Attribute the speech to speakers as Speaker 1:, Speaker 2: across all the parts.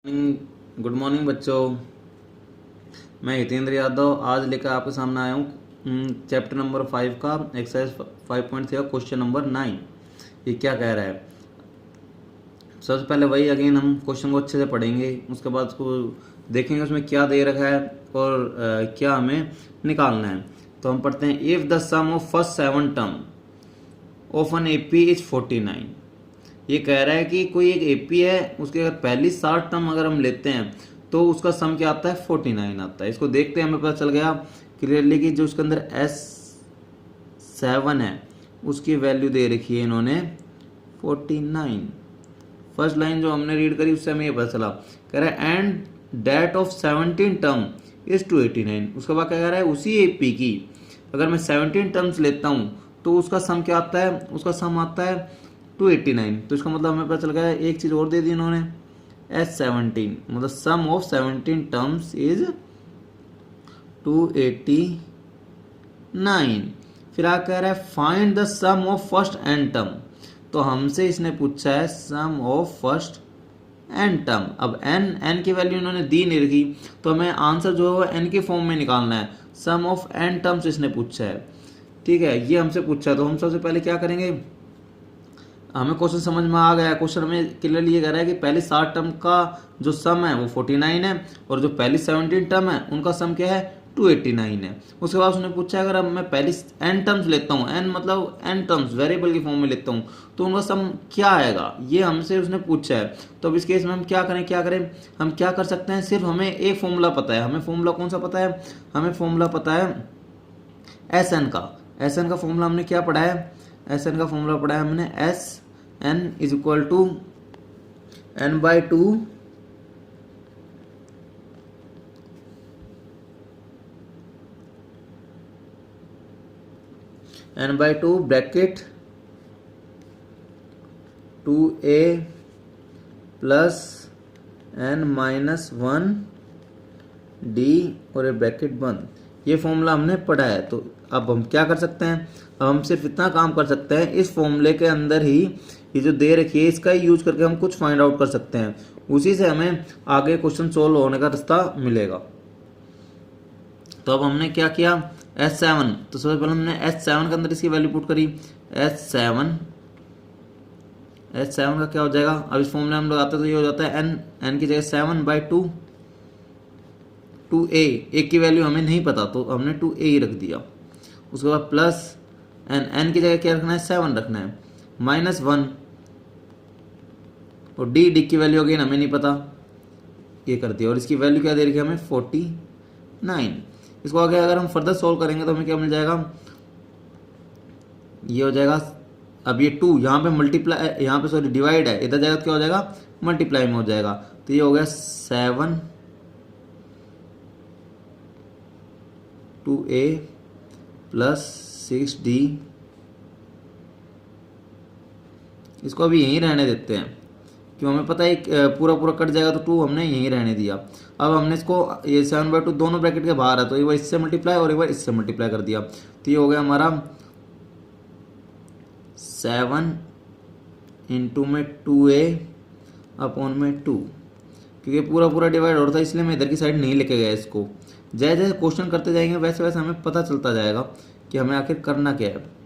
Speaker 1: Good morning बच्चों। मैं हितेंद्र यादव आज लेकर आपके सामने आया हूँ चैप्टर नंबर 5 का एक्सरसाइज 5.3 का क्वेश्चन नंबर 9। ये क्या कह रहा है? सबसे पहले वही अगेन हम क्वेश्चन को अच्छे से पढ़ेंगे, उसके बाद उसको देखेंगे उसमें क्या दे रखा है और क्या हमें निकालना है। तो हम पढ़ते हैं, if the sum of first 7 term of an AP is 49। ये कह रहा है कि कोई एक एपी है, उसके अगर पहली 60 टर्म अगर हम लेते हैं तो उसका सम क्या आता है? 49 आता है। इसको देखते हैं, हमें पता चल गया क्लियरली कि जो उसके अंदर S7 है उसकी वैल्यू दे रखी है इन्होंने 49। फर्स्ट लाइन जो हमने रीड करी उससे हमें ये पता चला, कह रहा है and that of 17 term is 289। उसके बाद क्या कह रहा है, उसी एपी की अगर मैं 17 टर्म्स लेता हूं तो उसका सम क्या आता है? उसका सम आता है 289। तो इसका मतलब हमें पता चल गया, एक चीज और दे दी इन्होंने, S17 मतलब सम ऑफ 17 टर्म्स इज 289। फिर आ कह रहा है find the sum of first n term. तो हमसे इसने पूछा है sum of first n term. अब n की वैल्यू इन्होंने दी नहीं रखी, तो हमें आंसर जो है n के फॉर्म में निकालना है। सम ऑफ n टर्म्स इसने पूछा है, ठीक है, ये हमसे पूछा है। तो हम सबसे पहले क्या करेंगे, हमें क्वेश्चन समझ में आ गया। क्वेश्चन हमें क्लियरली ये कह रहा है कि पहली 60 टर्म का जो सम है वो 49 है और जो पहली 17 टर्म है उनका सम क्या है? 289 है। उसके बाद उसने पूछा अगर अब मैं पहली n टर्म्स लेता हूँ, n मतलब n टर्म्स वेरिएबल के फॉर्म में लेता हूँ तो उनका सम क्या आएगा, ये हमसे उसने पूछा है। तो अब इस केस में हम क्या करें, हम क्या कर सकते हैं, सिर्फ हमें एक फॉर्मूला पता है। हमें फॉर्मूला कौन सा पता है? हमें फॉर्मूला पता है Sn का। Sn का फॉर्मूला हमने क्या पढ़ा है? Sn का फॉर्मूला पढ़ा है हमने Sn is equal to n/2 bracket 2a plus n-1 d और ए ब्रैकेट बंद। ये फॉर्मूला हमने पढ़ा है। तो अब हम क्या कर सकते हैं, अब हम सिर्फ इतना काम कर सकते हैं, इस फॉर्मूले के अंदर ही ये जो दे रखी है इसका ही यूज करके हम कुछ फाइंड आउट कर सकते हैं। उसी से हमें आगे क्वेश्चन सोल्व होने का रास्ता मिलेगा। तो अब हमने क्या किया, S7, तो सबसे पहले हमने S7 के अंदर इसकी वैल्यू पुट करी। S7 का क्या हो जाएगा, अब इस फॉर्मूले में हम लगाते तो ये हो जाता है n की जगह 7/2 2a, एक की वैल्यू हमें नहीं पता तो हमने 2a ही रख दिया। उसके बाद प्लस n की जगह क्या रखना है? 7 रखना है, -1 और d की वैल्यू अगेन हमें नहीं पता, ये कर दिया। और इसकी वैल्यू क्या दे रखी है हमें? 49। इसको आगे अगर हम फर्दर सोल्व करेंगे तो हमें क्या मिल जाएगा, ये हो जाएगा, अब ये 2 यहाँ पे मल्टीप्लाई, यहाँ पे सॉरी डिवाइड है, इधर जाएगा तो क्या हो जाएगा? मल्टीप्लाई में हो जाएगा। तो ये हो गया 7 2a प्लस 6d। इसको अभी यहीं रहने देते हैं क्यों, हमें पता है पूरा पूरा कट जाएगा तो 2 हमने यहीं रहने दिया। अब हमने इसको ये 7/2 दोनों ब्रैकेट के बाहर है तो एक बार इससे मल्टीप्लाई और एक बार इससे मल्टीप्लाई कर दिया। तो ये हो गया हमारा 7 इंटू में 2a अपॉन में 2, क्योंकि पूरा पूरा डिवाइड हो रहा था इसलिए मैं इधर की साइड नहीं लेके गया इसको। जैसे जैसे क्वेश्चन करते जाएंगे वैसे वैसे हमें पता चलता जाएगा कि हमें आखिर करना क्या है।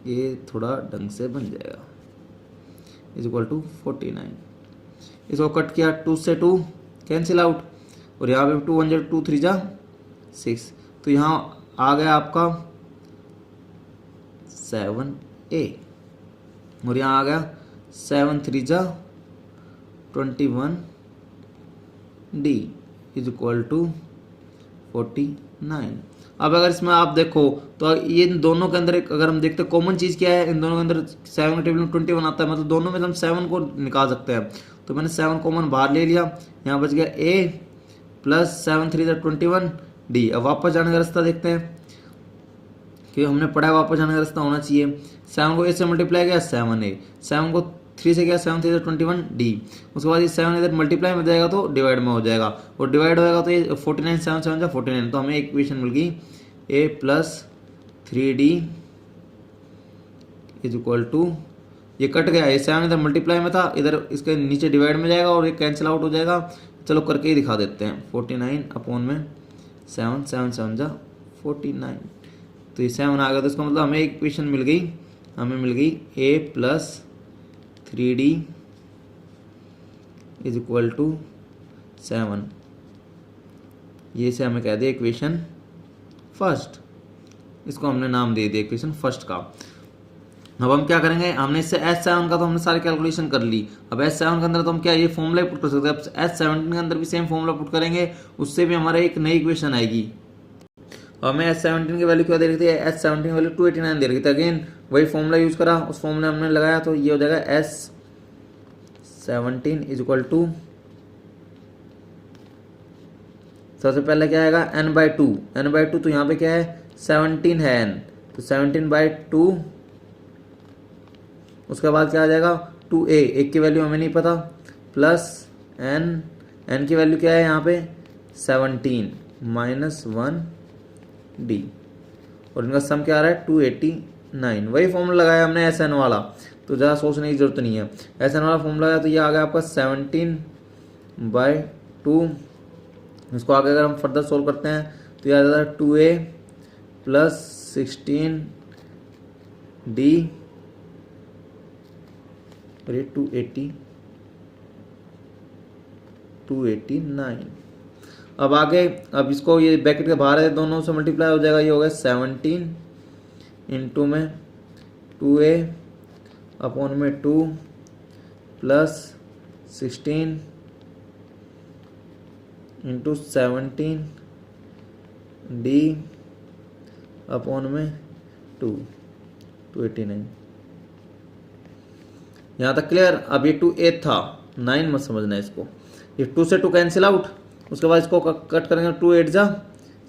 Speaker 1: ये थोड़ा ढंग से बन जाएगा, इज इक्वल टू 49। इसको कट किया, 2 से 2 कैंसिल आउट और यहाँ पे 2 1 जा 2 3 जा 6, तो यहाँ आ गया आपका 7a और यहाँ आ गया 7 3 जा 21d इज इक्वल टू 49। अब अगर इसमें आप देखो तो ये इन दोनों के अंदर अगर हम देखते हैं कॉमन चीज क्या है, इन दोनों के अंदर 7 के टेबल में 21 आता है, मतलब दोनों में हम 7 को निकाल सकते हैं। तो मैंने 7 कॉमन बाहर ले लिया, यहाँ बच गया a प्लस 7 3 जा 21d। अब वापस जाने का रास्ता देखते हैं कि हमने पढ़ा है वापस जाने का रास्ता होना चाहिए। 7 को a से मल्टीप्लाई किया 7a, 7 को 3 से क्या 7 3 21d। उसके बाद ये 7 इधर मल्टीप्लाई में जाएगा तो डिवाइड में हो जाएगा और डिवाइड होएगा तो ये 49 7 7 49। तो हमें एक इक्वेशन मिल गई a plus 3d is equal to, ये कट गया, ये 7 इधर मल्टीप्लाई में था, इधर इसके नीचे डिवाइड में जाएगा और ये कैंसिल आउट हो जाएगा। चलो करके ही दिखा देते हैं। 49 अपॉन में 7, 7 7 जा 49, तो ये 7 आ गया। तो इसका मतलब हमें एक इक्वेशन मिल गई, हमें मिल गई a plus 3d is equal to 7। ये से हमें कह दिया इक्वेशन फर्स्ट, इसको हमने नाम दे दिया इक्वेशन फर्स्ट का। अब हम क्या करेंगे, हमने इससे S7 का तो हमने सारी कैलकुलेशन कर ली। अब S7 के अंदर तो हम क्या ये फॉर्मूला पुट कर सकते हैं। अब S17 के अंदर भी सेम फॉर्मूला पुट करेंगे, उससे भी हमारा एक नई इक्वेशन आएगी। और हमें S17 की वैल्यू क्या दे रही थी, S17 की वैल्यू 289 दे रही थी। अगेन वही फॉर्मूला यूज करा, उस फॉर्मूला हमने लगाया, तो ये हो जाएगा S17 इज इक्वल टू, सबसे पहले क्या आएगा n/2, n/2 तो यहाँ पे क्या है 17 है n, तो 17/2, उसके बाद क्या आ जाएगा 2a, एक की वैल्यू हमें नहीं पता, प्लस n की वैल्यू क्या है यहाँ पे 17 माइनस 1d, और इनका सम क्या आ रहा है 289। वही फॉर्मूला लगाया हमने Sn वाला, तो ज़्यादा सोचने की जरूरत नहीं है। Sn वाला फॉर्मूला लगाया तो ये आ गया आपका 17/2। इसको आगे अगर हम फर्दर सोल्व करते हैं तो ये आ जाता है 2a प्लस 16d और ये 289। अब आगे, अब इसको ये ब्रैकेट के बाहर है, दोनों से मल्टीप्लाई हो जाएगा, ये हो गया 17 इंटू में 2a अपॉन में 2 प्लस 16 इंटू 17d अपॉन में 289। यहाँ तक क्लियर। अब ये 2a था, 9 मत समझना है इसको, ये 2 से 2 कैंसिल आउट, उसके बाद इसको कट करेंगे 2 8 जा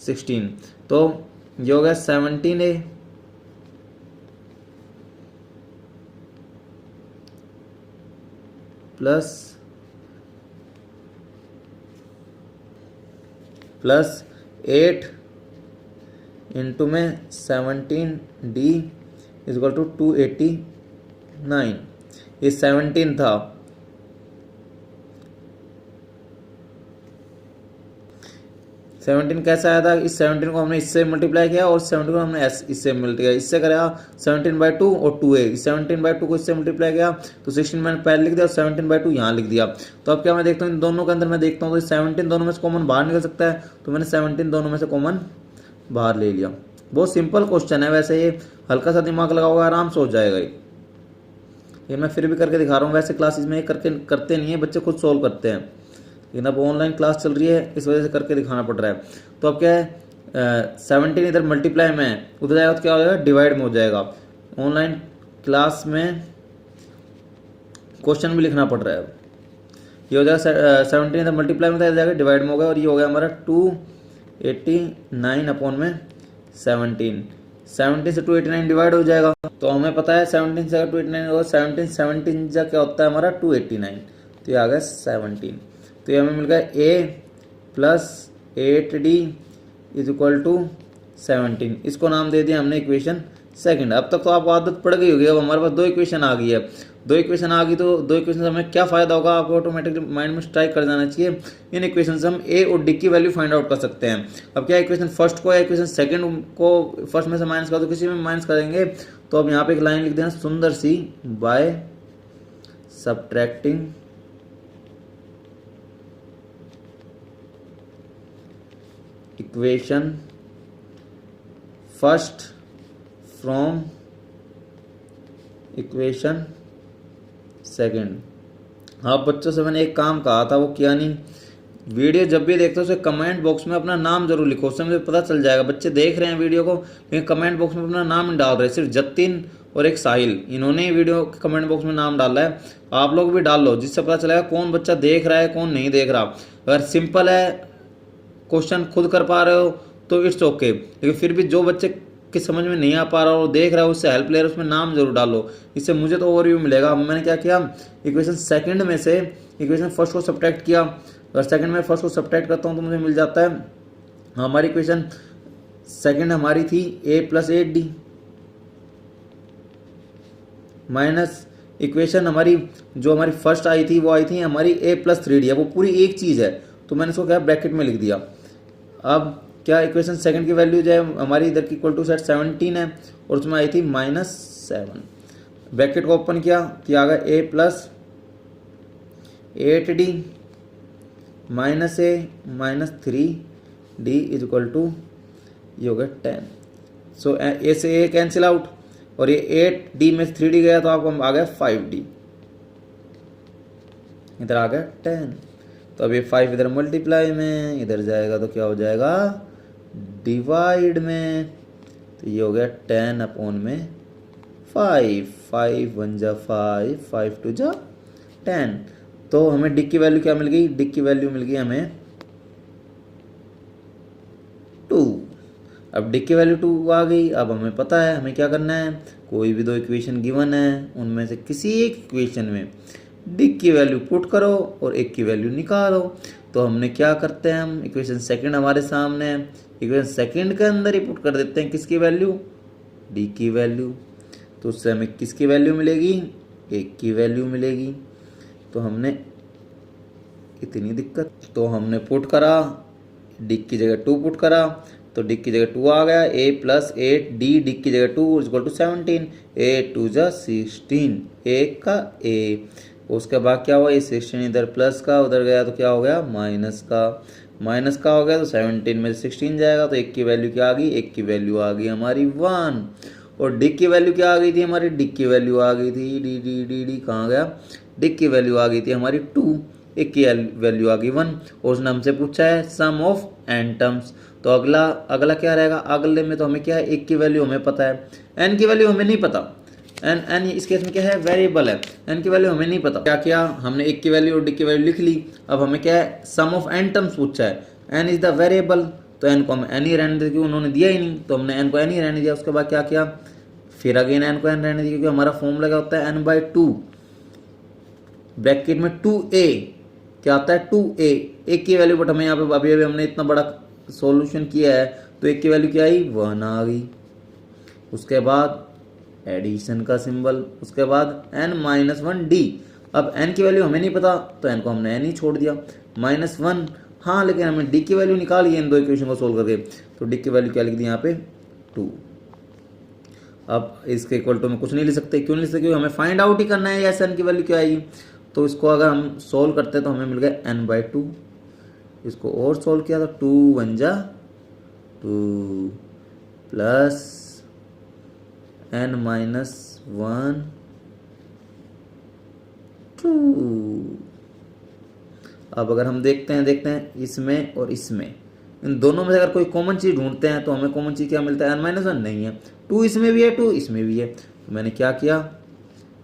Speaker 1: 16, तो ये हो गया 17a प्लस 8 इंटू में 17d इज इक्वल टू 289। ये 17 था, सेवनटीन कैसे आया था, इस 17 को हमने इससे मल्टीप्लाई किया और 17 को हमने इससे मल्टीप्लाई किया, इससे करा 17/2 और 2a, 17/2 को इससे मल्टीप्लाई किया तो 16 मैंने पहले लिख दिया और 17/2 यहाँ लिख दिया। तो अब क्या मैं देखता हूँ इन दोनों के अंदर, मैं देखता हूँ तो 17 दोनों में से कॉमन बाहर निकल सकता है, तो मैंने 17 दोनों में से कॉमन बाहर ले लिया। बहुत सिंपल क्वेश्चन है, वैसे ये हल्का सा दिमाग लगाओगे आराम से हो जाएगा। ये मैं फिर भी करके दिखा रहा हूँ, वैसे क्लासेस में करते नहीं है बच्चे, खुद सोल्व करते हैं, लेकिन अब ऑनलाइन क्लास चल रही है इस वजह से करके दिखाना पड़ रहा है। तो अब क्या है 17 इधर मल्टीप्लाई में उधर जाएगा तो क्या हो जाएगा डिवाइड में हो जाएगा। ऑनलाइन क्लास में क्वेश्चन भी लिखना पड़ रहा है। ये हो जाएगा 17 इधर मल्टीप्लाई में था, जाएगा डिवाइड में हो गया, और ये हो गया हमारा 289 अपॉन में 17 से 289 डिवाइड हो जाएगा। तो हमें पता है 17 से 289 होगा, 17 जा क्या होता है हमारा 289, तो ये आ गया 17। तो ये हमें मिल गया a plus 8d is equal to 17, इसको नाम दे दिया हमने इक्वेशन सेकंड। अब तक तो आपको आदत पड़ गई होगी, अब हमारे पास 2 इक्वेशन आ गई है। 2 इक्वेशन आ गई तो 2 इक्वेशन से हमें क्या फायदा होगा, आपको ऑटोमेटिकली माइंड में स्ट्राइक कर जाना चाहिए। इन इक्वेशन से हम a और d की वैल्यू फाइंड आउट कर सकते हैं। अब क्या इक्वेशन फर्स्ट को या इक्वेशन सेकंड को फर्स्ट में से माइनस कर दो, किसी में माइनस करेंगे। तो अब यहाँ पे एक लाइन लिख देना सुंदर सी, by subtracting equation first from equation second. आप बच्चों से मैंने एक काम कहा था, वो किया नहीं। वीडियो जब भी देखते हो उसे कमेंट बॉक्स में अपना नाम जरूर लिखो, उससे मुझे पता चल जाएगा बच्चे देख रहे हैं वीडियो को, लेकिन कमेंट बॉक्स में अपना नाम डाल रहे हैं। सिर्फ जतिन और एक साहिल, इन्होंने वीडियो के कमेंट बॉक्स में नाम डाला है। आप लोग भी डाल लो, जिससे पता चलेगा कौन बच्चा देख रहा है कौन नहीं देख रहा। अगर सिंपल है, क्वेश्चन खुद कर पा रहे हो तो इट्स ओके, लेकिन फिर भी जो बच्चे की समझ में नहीं आ पा रहा हो, देख रहा है, उससे हेल्प ले रहा है, उसमें नाम जरूर डालो, इससे मुझे तो ओवरव्यू मिलेगा। मैंने क्या किया, इक्वेशन सेकंड में से इक्वेशन फर्स्ट को सब्ट्रैक्ट किया, अगर सेकंड में फर्स्ट को सब्ट्रैक्ट करता हूँ तो मुझे मिल जाता है, हमारी इक्वेशन सेकंड हमारी थी a plus 8d, minus equation हमारी जो हमारी फर्स्ट आई थी वो आई थी हमारी a+3d है, वो पूरी एक चीज़ है, तो मैंने इसको क्या ब्रैकेट में लिख दिया। अब क्या इक्वेशन सेकंड की वैल्यू जो है हमारी इधर की इक्वल टू सेट 17 है और उसमें आई थी -7। ब्रैकेट को ओपन किया तो आ गया a+8d -a -3d is equal to ये हो गया 10। सो ए से ए कैंसिल आउट और ये 8d में 3d गया तो आपको आ गया 5d, इधर आ गया 10। तो अब ये 5 इधर मल्टीप्लाई में, इधर जाएगा तो क्या हो जाएगा डिवाइड में, तो ये हो गया 10 अपॉन में 5, 5 1 जा 5, 5 2 जा 10। तो हमें डी की वैल्यू क्या मिल गई, डी की वैल्यू मिल गई हमें 2। अब डी की वैल्यू 2 आ गई। अब हमें पता है हमें क्या करना है, कोई भी दो इक्वेशन गिवन है उनमें से किसी एक इक्वेशन में डी की वैल्यू पुट करो और एक की वैल्यू निकालो। तो हमने क्या करते हैं, हम इक्वेशन सेकंड हमारे सामने है, इक्वेशन सेकंड के अंदर ही पुट कर देते हैं किसकी वैल्यू, डी की वैल्यू। तो उससे हमें किसकी वैल्यू मिलेगी, एक की वैल्यू मिलेगी। तो हमने इतनी दिक्कत, तो हमने पुट करा, डी की जगह 2 पुट करा तो डी की जगह 2 आ गया, a+8 डी की जगह 2 इक्वल टू 17, a 2 जा 16, एक का a। उसके बाद क्या हुआ, ये 16 इधर प्लस का उधर गया तो क्या हो गया माइनस का हो गया, तो 17 में 16 जाएगा तो एक की वैल्यू क्या आ गई, एक की वैल्यू आ गई हमारी 1। और डी की वैल्यू क्या आ गई थी हमारी, डी की वैल्यू आ गई थी डी डी डी डी कहाँ गया, डी की वैल्यू आ गई थी हमारी 2, एक की वैल्यू आ गई 1। और उसने हमसे पूछा है सम ऑफ n टर्म्स। तो अगला क्या रहेगा, अगले में तो हमें क्या है, एक की वैल्यू हमें पता है, n की वैल्यू हमें नहीं पता। n इस केस में क्या है, वेरिएबल है, n की वैल्यू हमें नहीं पता। क्या किया हमने, एक की वैल्यू और डी की वैल्यू लिख ली। अब हमें क्या है, सम ऑफ n टर्म्स पूछा है, n इज द वेरिएबल, तो n को हम n ही रहने दें क्योंकि उन्होंने दिया ही नहीं, तो हमने n को n ही रहने दिया। उसके बाद क्या किया, फिर अगेन n को n रहने दिया क्योंकि हमारा फॉर्मूला क्या होता है n/2 ब्रैकेट में 2a क्या आता है 2a, एक की वैल्यू, बट हमें यहाँ पे अभी हमने इतना बड़ा सॉल्यूशन किया है तो एक की वैल्यू क्या आई 1 आ गई। उसके बाद एडिशन का सिंबल, उसके बाद n-1d। अब n की वैल्यू हमें नहीं पता तो n को हमने n ही छोड़ दिया, -1। हाँ लेकिन हमें d की वैल्यू निकाली है इन दो इक्वेशन को सोल्व करके, तो d की वैल्यू क्या लिख दी यहाँ पे 2। अब इसके इक्वल टू में कुछ नहीं लिख सकते, क्यों नहीं लिख सकते, क्योंकि हमें फाइंड आउट ही करना है या n की वैल्यू क्या आएगी। तो इसको अगर हम सोल्व करते हैं तो हमें मिल गया n/2। इसको और सोल्व किया तो 2 1 जा 2 प्लस n-1 2। अब अगर हम देखते हैं इसमें और इसमें, इन दोनों में से अगर कोई कॉमन चीज़ ढूंढते हैं तो हमें कॉमन चीज़ क्या मिलता है, n-1 नहीं है, 2 इसमें भी है 2 इसमें भी है। तो मैंने क्या किया,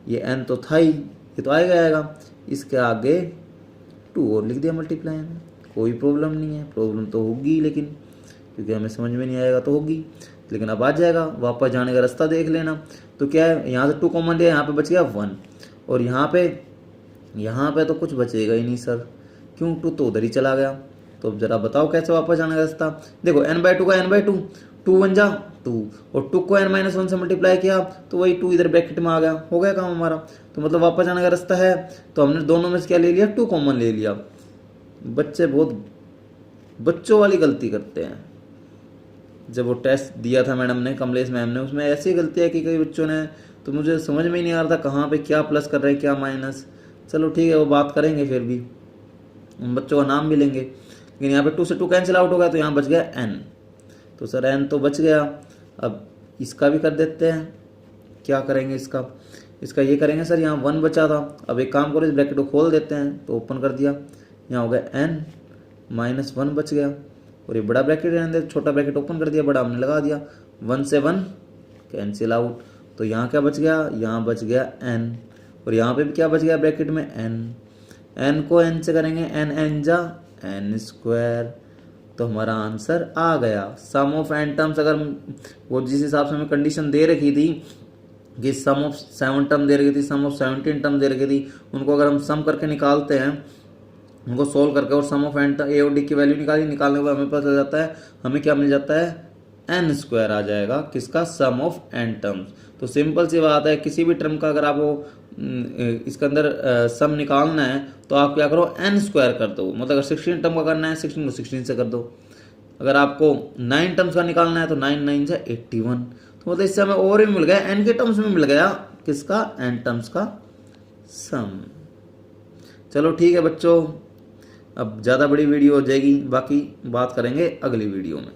Speaker 1: ये n तो था ही, ये तो आएगा, इसके आगे 2 और लिख दिया मल्टीप्लाई में। कोई प्रॉब्लम नहीं है, प्रॉब्लम तो होगी लेकिन क्योंकि हमें समझ में नहीं आएगा तो होगी, लेकिन अब आ जाएगा। वापस जाने का रास्ता देख लेना। तो क्या है, यहाँ से 2 कॉमन लिया, यहाँ पे बच गया 1 और यहाँ पे तो कुछ बचेगा ही नहीं सर, क्यों 2 तो उधर ही चला गया। तो अब जरा बताओ कैसे वापस जाने का रास्ता। देखो n/2 का n/2, 2 1 जा 2 और 2 को n-1 से मल्टीप्लाई किया तो वही 2 इधर ब्रैकेट में आ गया, हो गया काम हमारा। तो मतलब वापस जाने का रास्ता है, तो हमने दोनों में से क्या ले लिया, 2 कॉमन ले लिया। बच्चे बहुत बच्चों वाली गलती करते हैं। जब वो टेस्ट दिया था मैडम ने, कमलेश मैम ने, उसमें ऐसी गलतियाँ की कई बच्चों ने, तो मुझे समझ में ही नहीं आ रहा था कहाँ पे क्या प्लस कर रहे हैं क्या माइनस। चलो ठीक है, वो बात करेंगे, फिर भी उन बच्चों का नाम भी लेंगे। लेकिन यहाँ पे 2 से 2 कैंसिल आउट हो गया तो यहाँ बच गया n। तो सर n तो बच गया, अब इसका भी कर देते हैं। क्या करेंगे इसका ये करेंगे सर, यहाँ 1 बचा था। अब एक काम करो, इस ब्रैकेट को खोल देते हैं, तो ओपन कर दिया, यहाँ हो गया n-1 बच गया और ये बड़ा ब्रैकेट रहने दे, छोटा ब्रैकेट ओपन कर दिया, बड़ा हमने लगा दिया, 1 से 1 कैंसिल आउट। तो यहाँ क्या बच गया, यहाँ बच गया n और यहाँ पे भी क्या बच गया ब्रैकेट में n को n से करेंगे n जा n²। तो हमारा आंसर आ गया। सम ऑफ n टर्म्स, अगर वो जिस हिसाब से हमें कंडीशन दे रखी थी कि सम ऑफ 7 टर्म दे रखी थी, सम ऑफ 17 टर्म दे रखी थी, उनको अगर हम सम करके निकालते हैं, उनको सोल्व करके और सम ऑफ n ए और डी की वैल्यू निकालने के बाद हमें पता चल जाता है हमें क्या मिल जाता है, n स्क्वायर आ जाएगा किसका, सम ऑफ n टर्म्स। तो सिंपल सी बात है, किसी भी टर्म का अगर आपको इसके अंदर सम निकालना है तो आप क्या करो, n स्क्वायर कर दो। मतलब अगर 16 टर्म का करना है 16 को 16 से कर दो। अगर आपको 9 टर्म्स का निकालना है तो 9 9 से 81। तो मतलब इससे हमें और भी मिल गया, n के टर्म्स में मिल गया किसका, n टर्म्स का सम। चलो ठीक है बच्चों, अब ज़्यादा बड़ी वीडियो हो जाएगी, बाकी बात करेंगे अगली वीडियो में।